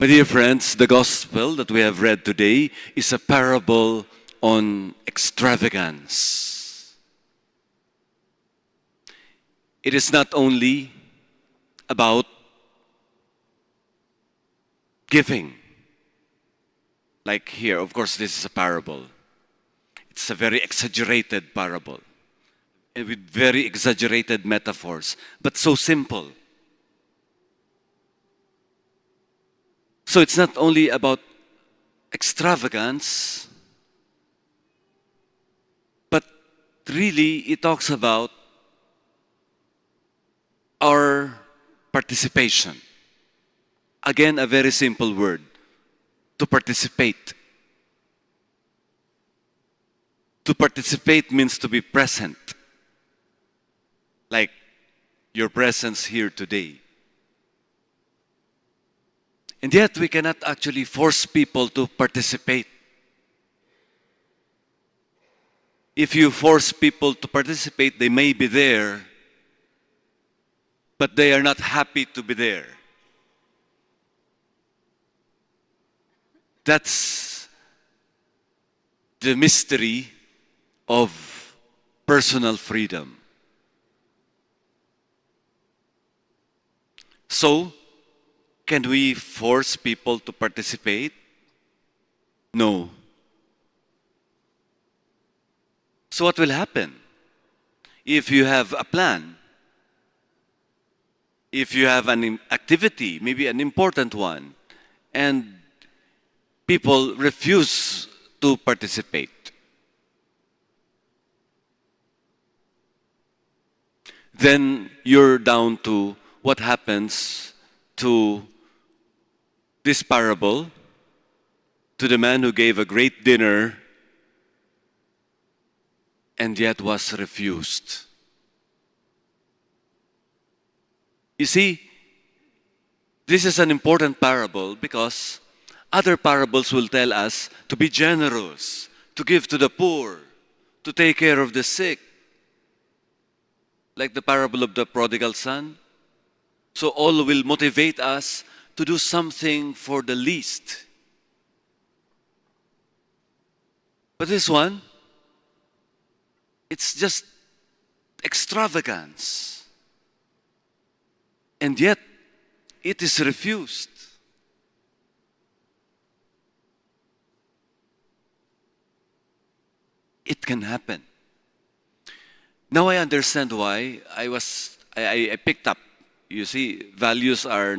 My dear friends, the gospel that we have read today is a parable on extravagance. It is not only about giving. Like here, of course, this is a parable. It's a very exaggerated parable, and with very exaggerated metaphors, but so simple. So it's not only about extravagance, but really it talks about our participation. Again, a very simple word, to participate. To participate means to be present, like your presence here today. And yet we cannot actually force people to participate. If you force people to participate, they may be there, but they are not happy to be there. That's the mystery of personal freedom. So, can we force people to participate? No. So what will happen? If you have a plan, if you have an activity, maybe an important one, and people refuse to participate, then you're down to what happens to this parable, to the man who gave a great dinner and yet was refused. You see, this is an important parable because other parables will tell us to be generous, to give to the poor, to take care of the sick. Like the parable of the prodigal son. So all will motivate us to do something for the least. But this one, it's just extravagance. And yet, it is refused. It can happen. Now I understand why I picked up. You see, values are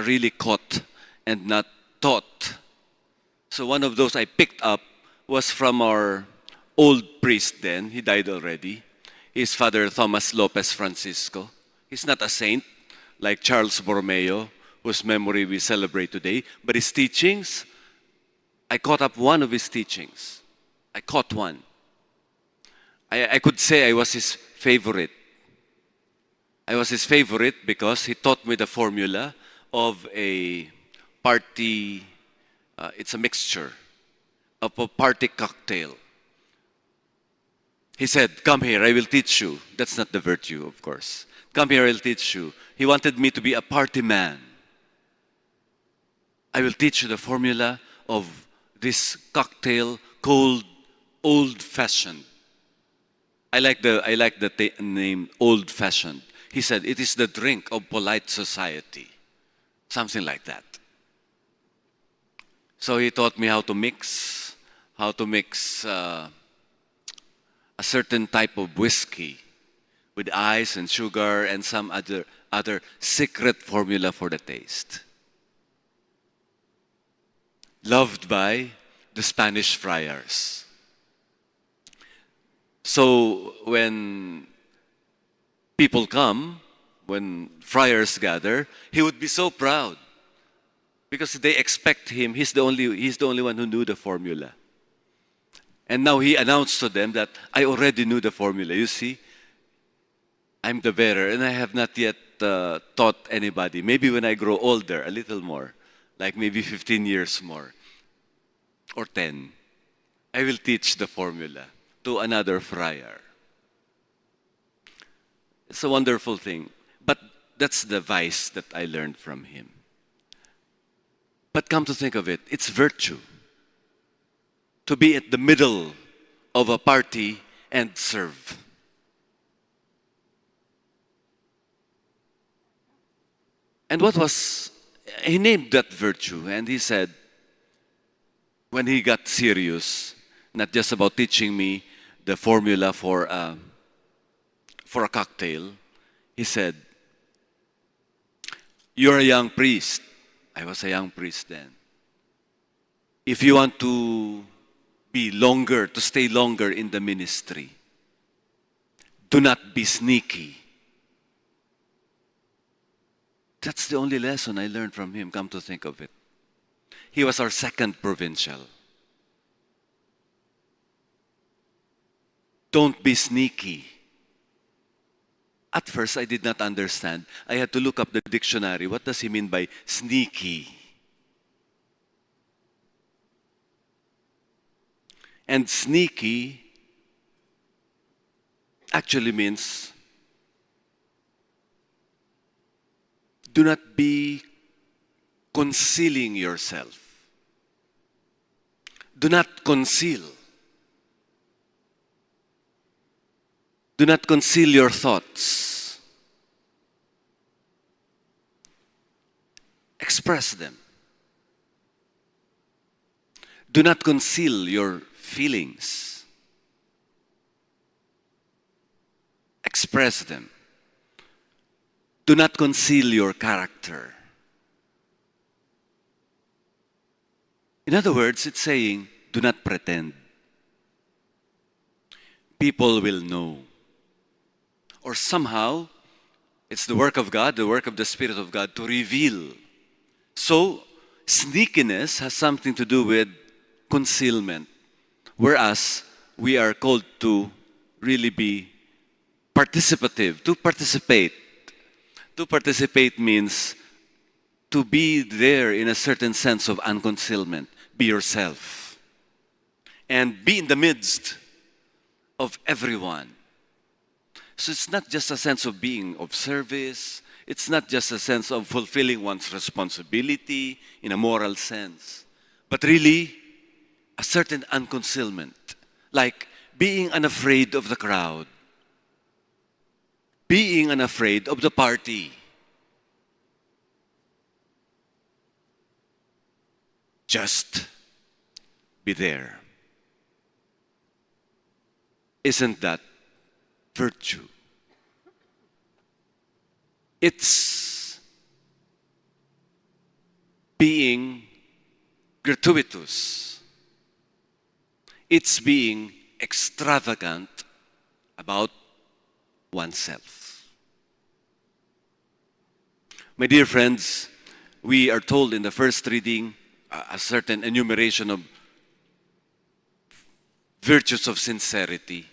really caught and not taught. So one of those I picked up was from our old priest then. He died already. He's Father Thomas Lopez Francisco. He's not a saint like Charles Borromeo, whose memory we celebrate today. But his teachings, I caught up one of his teachings. I caught one. I could say I was his favorite. I was his favorite because he taught me the formula of a party, it's a mixture of a party cocktail. He said, "Come here, I will teach you." That's not the virtue, of course. "Come here, I'll teach you." He wanted me to be a party man. I will teach you the formula of this cocktail called old-fashioned. I like the name old-fashioned. He said, it is the drink of polite society. Something like that. So he taught me how to mix a certain type of whiskey with ice and sugar and some other secret formula for the taste. Loved by the Spanish friars. So when people come, when friars gather, he would be so proud because they expect him. He's the only one who knew the formula. And now he announced to them that I already knew the formula. You see, I'm the bearer, and I have not yet taught anybody. Maybe when I grow older, a little more, like maybe 15 years more, or 10, I will teach the formula to another friar. It's a wonderful thing. But that's the vice that I learned from him. But come to think of it, it's virtue to be at the middle of a party and serve. And he named that virtue, and he said, when he got serious, not just about teaching me the formula for a cocktail, he said, "You're a young priest." I was a young priest then. "If you want to stay longer in the ministry, do not be sneaky." That's the only lesson I learned from him, come to think of it. He was our second provincial. Don't be sneaky. At first, I did not understand. I had to look up the dictionary. What does he mean by sneaky? And sneaky actually means do not be concealing yourself. Do not conceal. Do not conceal your thoughts. Express them. Do not conceal your feelings. Express them. Do not conceal your character. In other words, it's saying, do not pretend. People will know. Or somehow, it's the work of God, the work of the Spirit of God to reveal. So, sneakiness has something to do with concealment. Whereas, we are called to really be participative, to participate. To participate means to be there in a certain sense of unconcealment. Be yourself. And be in the midst of everyone. So it's not just a sense of being of service. It's not just a sense of fulfilling one's responsibility in a moral sense. But really, a certain unconcealment. Like being unafraid of the crowd. Being unafraid of the party. Just be there. Isn't that virtue? It's being gratuitous. It's being extravagant about oneself. My dear friends, we are told in the first reading a certain enumeration of virtues of sincerity,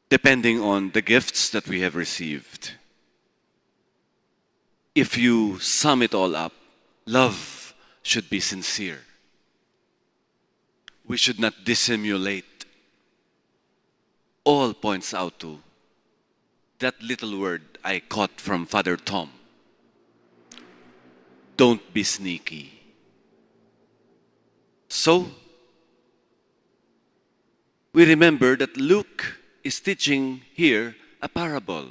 depending on the gifts that we have received. If you sum it all up, love should be sincere. We should not dissimulate. All points out to that little word I caught from Father Tom. Don't be sneaky. So, we remember that Luke is teaching here a parable.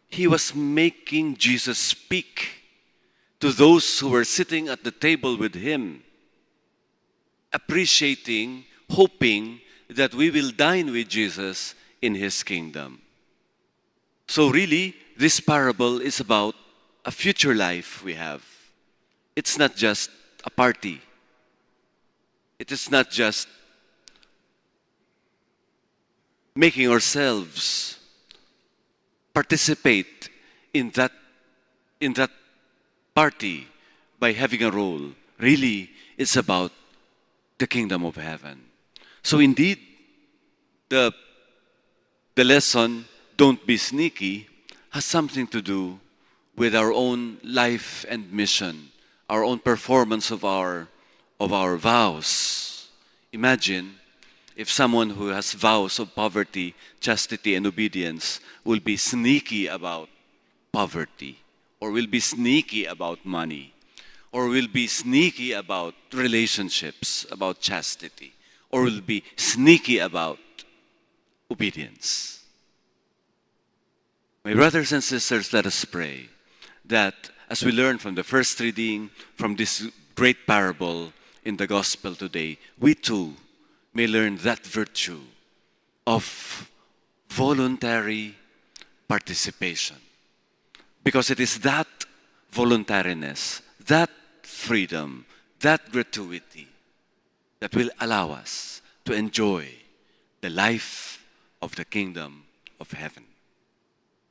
He was making Jesus speak to those who were sitting at the table with him, appreciating, hoping that we will dine with Jesus in his kingdom. So really, this parable is about a future life we have. It's not just a party. It is not just making ourselves participate in that party by having a role. Really, it's about the kingdom of heaven. So indeed, the lesson, don't be sneaky, has something to do with our own life and mission, our own performance of our vows. Imagine if someone who has vows of poverty, chastity, and obedience will be sneaky about poverty or will be sneaky about money, or will be sneaky about relationships, about chastity, or will be sneaky about obedience. My brothers and sisters, let us pray that as we learn from the first reading from this great parable in the gospel today, we too may learn that virtue of voluntary participation. Because it is that voluntariness, that freedom, that gratuity that will allow us to enjoy the life of the kingdom of heaven.